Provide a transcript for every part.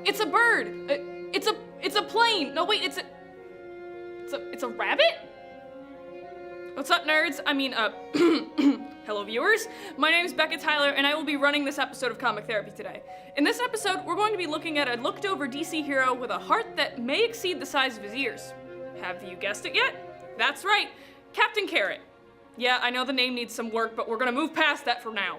It's a bird. It's a plane. No, wait, it's a rabbit? What's up, nerds? Hello, viewers. My name is Becka Tyler, and I will be running this episode of Comic Therapy today. In this episode, we're going to be looking at a looked-over DC hero with a heart that may exceed the size of his ears. Have you guessed it yet? That's right, Captain Carrot. Yeah, I know the name needs some work, but we're gonna move past that for now.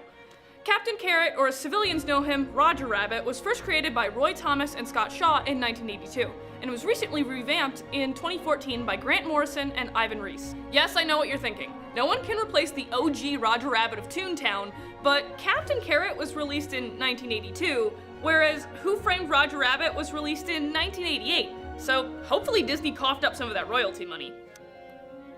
Captain Carrot, or as civilians know him, Roger Rabbit, was first created by Roy Thomas and Scott Shaw in 1982, and was recently revamped in 2014 by Grant Morrison and Ivan Reis. Yes, I know what you're thinking. No one can replace the OG Roger Rabbit of Toontown, but Captain Carrot was released in 1982, whereas Who Framed Roger Rabbit was released in 1988, so hopefully Disney coughed up some of that royalty money.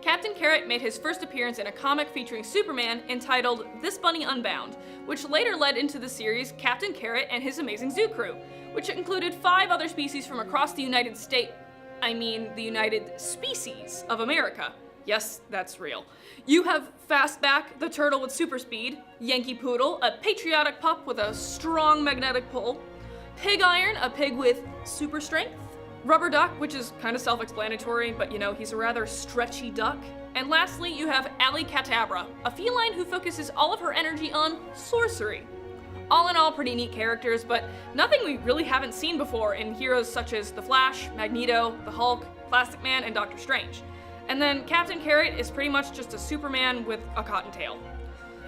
Captain Carrot made his first appearance in a comic featuring Superman entitled This Bunny Unbound, which later led into the series Captain Carrot and His Amazing Zoo Crew, which included 5 other species from across the United the United Species of America. Yes, that's real. You have Fastback, the turtle with super speed, Yankee Poodle, a patriotic pup with a strong magnetic pull, Pig Iron, a pig with super strength, Rubber Duck, which is kind of self-explanatory, but he's a rather stretchy duck. And lastly, you have Alley Catabra, a feline who focuses all of her energy on sorcery. All in all, pretty neat characters, but nothing we really haven't seen before in heroes such as The Flash, Magneto, the Hulk, Plastic Man, and Doctor Strange. And then Captain Carrot is pretty much just a Superman with a cottontail.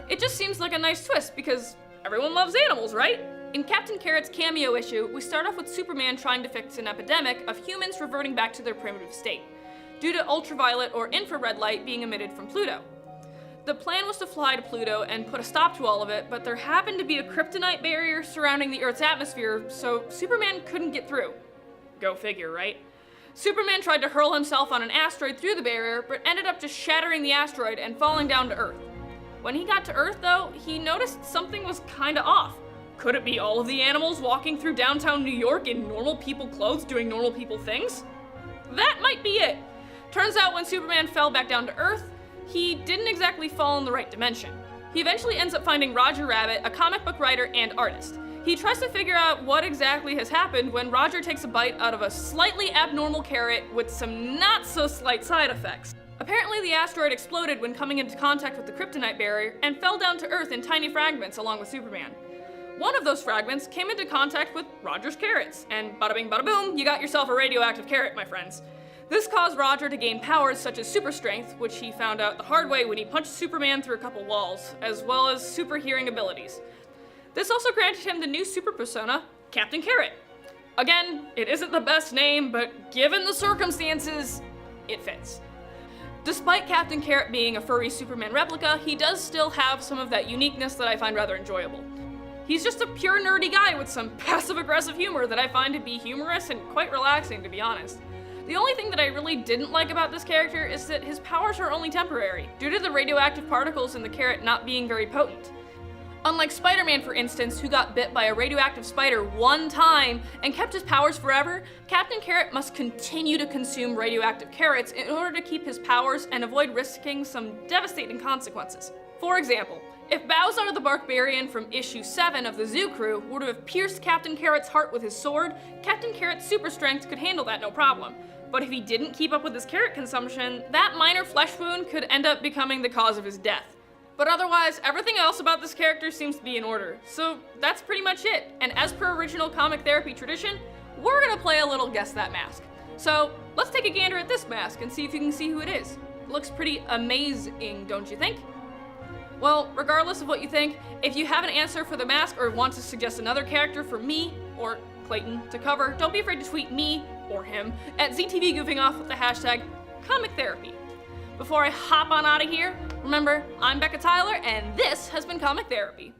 It just seems like a nice twist because everyone loves animals, right? In Captain Carrot's cameo issue, we start off with Superman trying to fix an epidemic of humans reverting back to their primitive state, due to ultraviolet or infrared light being emitted from Pluto. The plan was to fly to Pluto and put a stop to all of it, but there happened to be a kryptonite barrier surrounding the Earth's atmosphere, so Superman couldn't get through. Go figure, right? Superman tried to hurl himself on an asteroid through the barrier, but ended up just shattering the asteroid and falling down to Earth. When he got to Earth, though, he noticed something was kinda off. Could it be all of the animals walking through downtown New York in normal people clothes doing normal people things? That might be it. Turns out when Superman fell back down to Earth, he didn't exactly fall in the right dimension. He eventually ends up finding Roger Rabbit, a comic book writer and artist. He tries to figure out what exactly has happened when Roger takes a bite out of a slightly abnormal carrot with some not so slight side effects. Apparently the asteroid exploded when coming into contact with the kryptonite barrier and fell down to Earth in tiny fragments along with Superman. One of those fragments came into contact with Roger's carrots, and bada bing bada boom, you got yourself a radioactive carrot, my friends. This caused Roger to gain powers such as super strength, which he found out the hard way when he punched Superman through a couple walls, as well as super hearing abilities. This also granted him the new super persona, Captain Carrot. Again, it isn't the best name, but given the circumstances, it fits. Despite Captain Carrot being a furry Superman replica, he does still have some of that uniqueness that I find rather enjoyable. He's just a pure nerdy guy with some passive-aggressive humor that I find to be humorous and quite relaxing, to be honest. The only thing that I really didn't like about this character is that his powers are only temporary, due to the radioactive particles in the carrot not being very potent. Unlike Spider-Man, for instance, who got bit by a radioactive spider one time and kept his powers forever, Captain Carrot must continue to consume radioactive carrots in order to keep his powers and avoid risking some devastating consequences. For example, if Bowser the Barbarian from issue 7 of the Zoo Crew were to have pierced Captain Carrot's heart with his sword, Captain Carrot's super strength could handle that no problem. But if he didn't keep up with his carrot consumption, that minor flesh wound could end up becoming the cause of his death. But otherwise, everything else about this character seems to be in order. So that's pretty much it. And as per original Comic Therapy tradition, we're gonna play a little Guess That Mask. So let's take a gander at this mask and see if you can see who it is. It looks pretty amazing, don't you think? Well, regardless of what you think, if you have an answer for the mask or want to suggest another character for me or Clayton to cover, don't be afraid to tweet me or him at ZTV Goofing Off with the hashtag Comic Therapy. Before I hop on out of here, remember, I'm Becka Tyler, and this has been Comic Therapy.